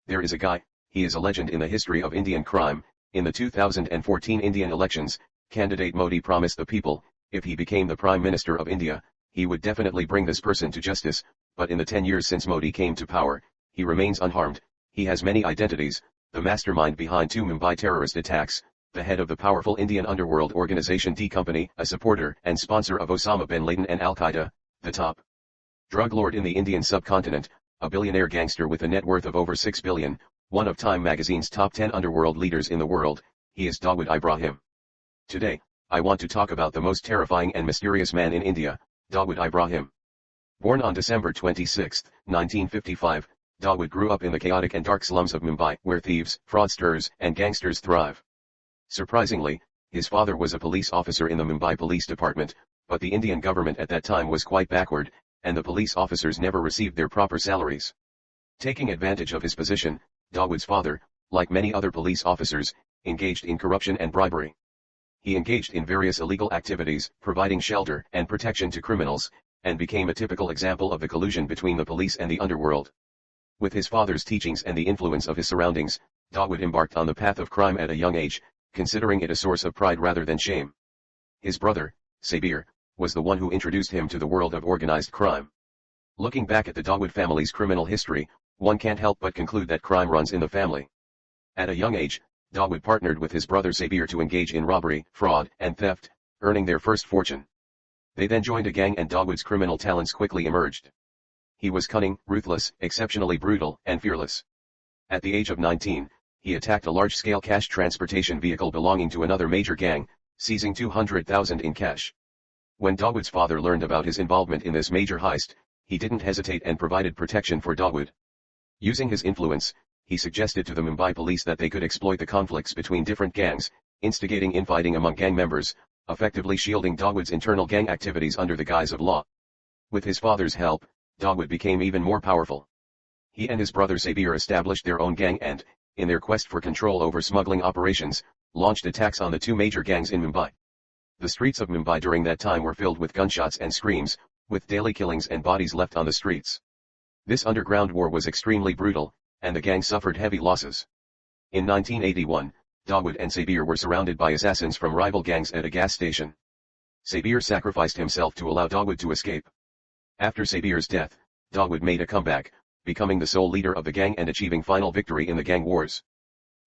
There is a guy, he is a legend in the history of Indian crime. In the 2014 Indian elections, candidate Modi promised the people, if he became the Prime Minister of India, he would definitely bring this person to justice, but in the 10 years since Modi came to power, he remains unharmed. He has many identities: the mastermind behind 2 Mumbai terrorist attacks, the head of the powerful Indian underworld organization D Company, a supporter and sponsor of Osama bin Laden and Al-Qaeda, the top drug lord in the Indian subcontinent, a billionaire gangster with a net worth of over 6 billion, one of Time magazine's top 10 underworld leaders in the world. He is Dawood Ibrahim. Today, I want to talk about the most terrifying and mysterious man in India, Dawood Ibrahim. Born on December 26, 1955, Dawood grew up in the chaotic and dark slums of Mumbai, where thieves, fraudsters, and gangsters thrive. Surprisingly, his father was a police officer in the Mumbai Police Department, but the Indian government at that time was quite backward, and the police officers never received their proper salaries. Taking advantage of his position, Dawood's father, like many other police officers, engaged in corruption and bribery. He engaged in various illegal activities, providing shelter and protection to criminals, and became a typical example of the collusion between the police and the underworld. With his father's teachings and the influence of his surroundings, Dawood embarked on the path of crime at a young age, considering it a source of pride rather than shame. His brother, Sabir, was the one who introduced him to the world of organized crime. Looking back at the Dawood family's criminal history, one can't help but conclude that crime runs in the family. At a young age, Dawood partnered with his brother Sabir to engage in robbery, fraud, and theft, earning their first fortune. They then joined a gang and Dawood's criminal talents quickly emerged. He was cunning, ruthless, exceptionally brutal, and fearless. At the age of 19, he attacked a large-scale cash transportation vehicle belonging to another major gang, seizing 200,000 in cash. When Dawood's father learned about his involvement in this major heist, he didn't hesitate and provided protection for Dawood. Using his influence, he suggested to the Mumbai police that they could exploit the conflicts between different gangs, instigating infighting among gang members, effectively shielding Dawood's internal gang activities under the guise of law. With his father's help, Dawood became even more powerful. He and his brother Sabir established their own gang and, in their quest for control over smuggling operations, launched attacks on the 2 major gangs in Mumbai. The streets of Mumbai during that time were filled with gunshots and screams, with daily killings and bodies left on the streets. This underground war was extremely brutal, and the gang suffered heavy losses. In 1981, Dawood and Sabir were surrounded by assassins from rival gangs at a gas station. Sabir sacrificed himself to allow Dawood to escape. After Sabir's death, Dawood made a comeback, becoming the sole leader of the gang and achieving final victory in the gang wars.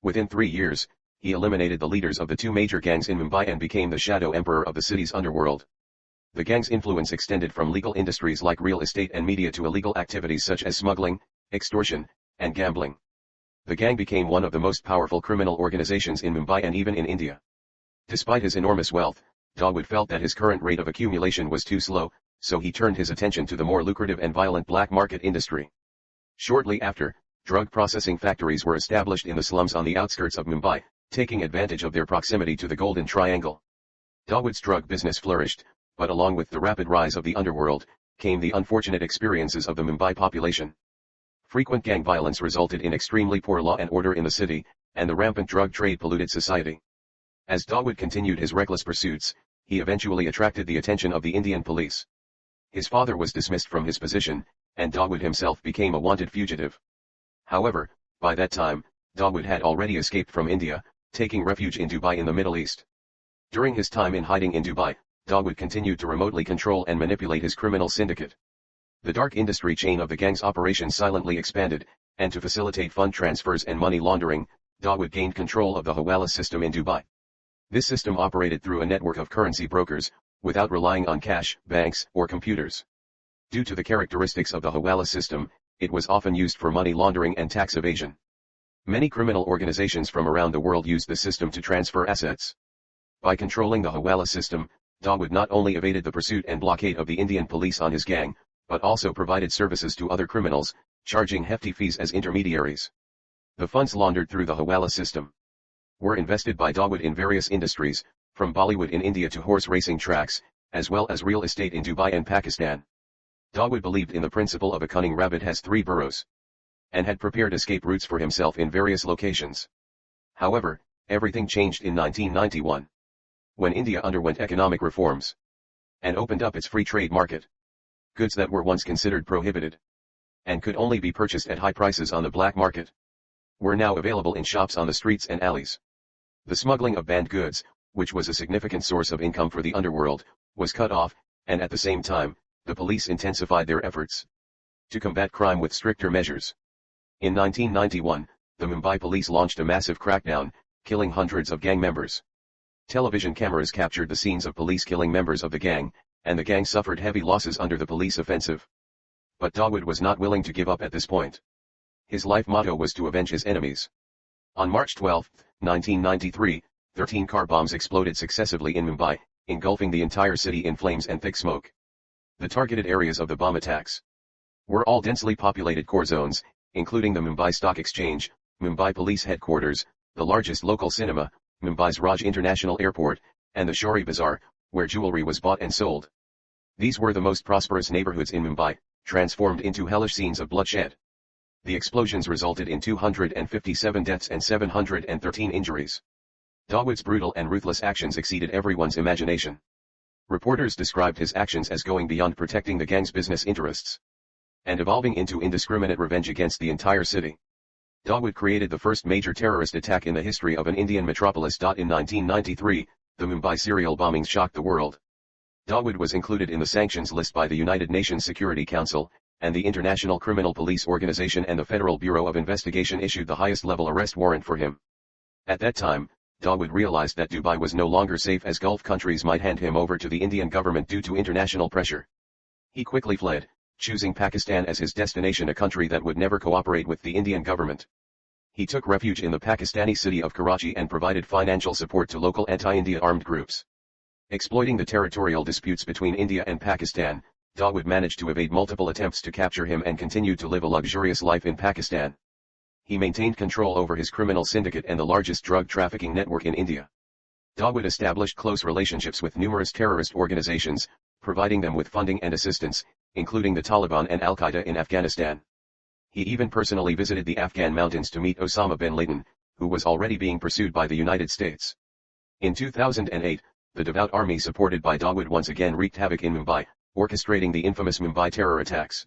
Within 3 years, he eliminated the leaders of the 2 major gangs in Mumbai and became the shadow emperor of the city's underworld. The gang's influence extended from legal industries like real estate and media to illegal activities such as smuggling, extortion, and gambling. The gang became one of the most powerful criminal organizations in Mumbai and even in India. Despite his enormous wealth, Dawood felt that his current rate of accumulation was too slow, so he turned his attention to the more lucrative and violent black market industry. Shortly after, drug processing factories were established in the slums on the outskirts of Mumbai, taking advantage of their proximity to the Golden Triangle. Dawood's drug business flourished, but along with the rapid rise of the underworld, came the unfortunate experiences of the Mumbai population. Frequent gang violence resulted in extremely poor law and order in the city, and the rampant drug trade polluted society. As Dawood continued his reckless pursuits, he eventually attracted the attention of the Indian police. His father was dismissed from his position, and Dawood himself became a wanted fugitive. However, by that time, Dawood had already escaped from India, taking refuge in Dubai in the Middle East. During his time in hiding in Dubai, Dawood continued to remotely control and manipulate his criminal syndicate. The dark industry chain of the gang's operations silently expanded, and to facilitate fund transfers and money laundering, Dawood gained control of the Hawala system in Dubai. This system operated through a network of currency brokers, without relying on cash, banks, or computers. Due to the characteristics of the Hawala system, it was often used for money laundering and tax evasion. Many criminal organizations from around the world used the system to transfer assets. By controlling the Hawala system, Dawood not only evaded the pursuit and blockade of the Indian police on his gang, but also provided services to other criminals, charging hefty fees as intermediaries. The funds laundered through the Hawala system were invested by Dawood in various industries, from Bollywood in India to horse racing tracks, as well as real estate in Dubai and Pakistan. Dawood believed in the principle of a cunning rabbit has 3 burrows, and had prepared escape routes for himself in various locations. However, everything changed in 1991. When India underwent economic reforms and opened up its free trade market. Goods that were once considered prohibited and could only be purchased at high prices on the black market were now available in shops on the streets and alleys. The smuggling of banned goods, which was a significant source of income for the underworld, was cut off, and at the same time, the police intensified their efforts to combat crime with stricter measures. In 1991, the Mumbai police launched a massive crackdown, killing hundreds of gang members. Television cameras captured the scenes of police killing members of the gang, and the gang suffered heavy losses under the police offensive. But Dawood was not willing to give up at this point. His life motto was to avenge his enemies. On March 12, 1993, 13 car bombs exploded successively in Mumbai, engulfing the entire city in flames and thick smoke. The targeted areas of the bomb attacks were all densely populated core zones, including the Mumbai Stock Exchange, Mumbai Police Headquarters, the largest local cinema, Mumbai's Raj International Airport, and the Shori Bazaar, where jewelry was bought and sold. These were the most prosperous neighborhoods in Mumbai, transformed into hellish scenes of bloodshed. The explosions resulted in 257 deaths and 713 injuries. Dawood's brutal and ruthless actions exceeded everyone's imagination. Reporters described his actions as going beyond protecting the gang's business interests and evolving into indiscriminate revenge against the entire city. Dawood created the first major terrorist attack in the history of an Indian metropolis. In 1993, the Mumbai serial bombings shocked the world. Dawood was included in the sanctions list by the United Nations Security Council, and the International Criminal Police Organization and the Federal Bureau of Investigation issued the highest-level arrest warrant for him. At that time, Dawood realized that Dubai was no longer safe, as Gulf countries might hand him over to the Indian government due to international pressure. He quickly fled, choosing Pakistan as his destination, a country that would never cooperate with the Indian government. He took refuge in the Pakistani city of Karachi and provided financial support to local anti-India armed groups. Exploiting the territorial disputes between India and Pakistan, Dawood managed to evade multiple attempts to capture him and continued to live a luxurious life in Pakistan. He maintained control over his criminal syndicate and the largest drug trafficking network in India. Dawood established close relationships with numerous terrorist organizations, providing them with funding and assistance, including the Taliban and Al-Qaeda in Afghanistan. He even personally visited the Afghan mountains to meet Osama bin Laden, who was already being pursued by the United States. In 2008, the devout army supported by Dawood once again wreaked havoc in Mumbai, orchestrating the infamous Mumbai terror attacks.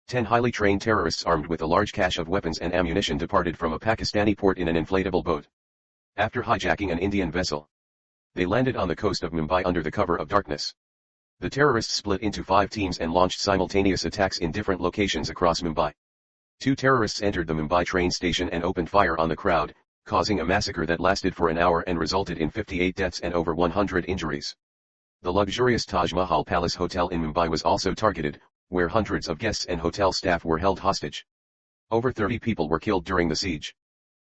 10 highly trained terrorists armed with a large cache of weapons and ammunition departed from a Pakistani port in an inflatable boat. After hijacking an Indian vessel, they landed on the coast of Mumbai under the cover of darkness. The terrorists split into 5 teams and launched simultaneous attacks in different locations across Mumbai. 2 terrorists entered the Mumbai train station and opened fire on the crowd, causing a massacre that lasted for an hour and resulted in 58 deaths and over 100 injuries. The luxurious Taj Mahal Palace Hotel in Mumbai was also targeted, where hundreds of guests and hotel staff were held hostage. Over 30 people were killed during the siege.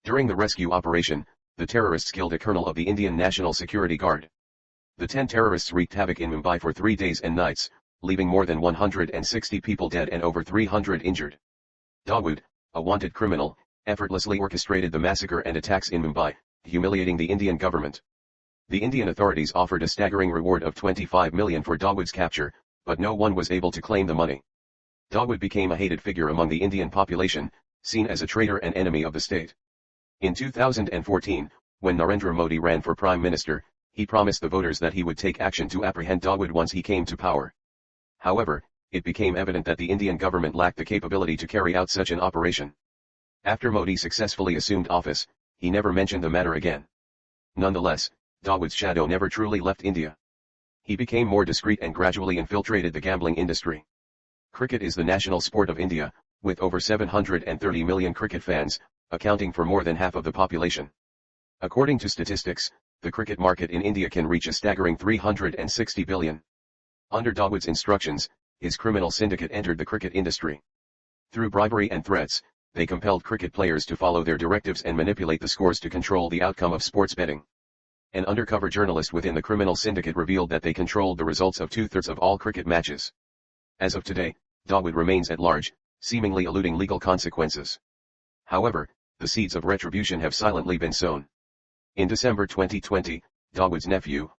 During the rescue operation, the terrorists killed a colonel of the Indian National Security Guard. The 10 terrorists wreaked havoc in Mumbai for 3 days and nights, leaving more than 160 people dead and over 300 injured. Dawood, a wanted criminal, effortlessly orchestrated the massacre and attacks in Mumbai, humiliating the Indian government. The Indian authorities offered a staggering reward of 25 million for Dawood's capture, but no one was able to claim the money. Dawood became a hated figure among the Indian population, seen as a traitor and enemy of the state. In 2014, when Narendra Modi ran for Prime Minister, he promised the voters that he would take action to apprehend Dawood once he came to power. However, it became evident that the Indian government lacked the capability to carry out such an operation. After Modi successfully assumed office, he never mentioned the matter again. Nonetheless, Dawood's shadow never truly left India. He became more discreet and gradually infiltrated the gambling industry. Cricket is the national sport of India, with over 730 million cricket fans, accounting for more than half of the population. According to statistics, the cricket market in India can reach a staggering 360 billion. Under Dawood's instructions, his criminal syndicate entered the cricket industry. Through bribery and threats, they compelled cricket players to follow their directives and manipulate the scores to control the outcome of sports betting. An undercover journalist within the criminal syndicate revealed that they controlled the results of 2/3 of all cricket matches. As of today, Dawood remains at large, seemingly eluding legal consequences. However, the seeds of retribution have silently been sown. In December 2020, Dawood's nephew,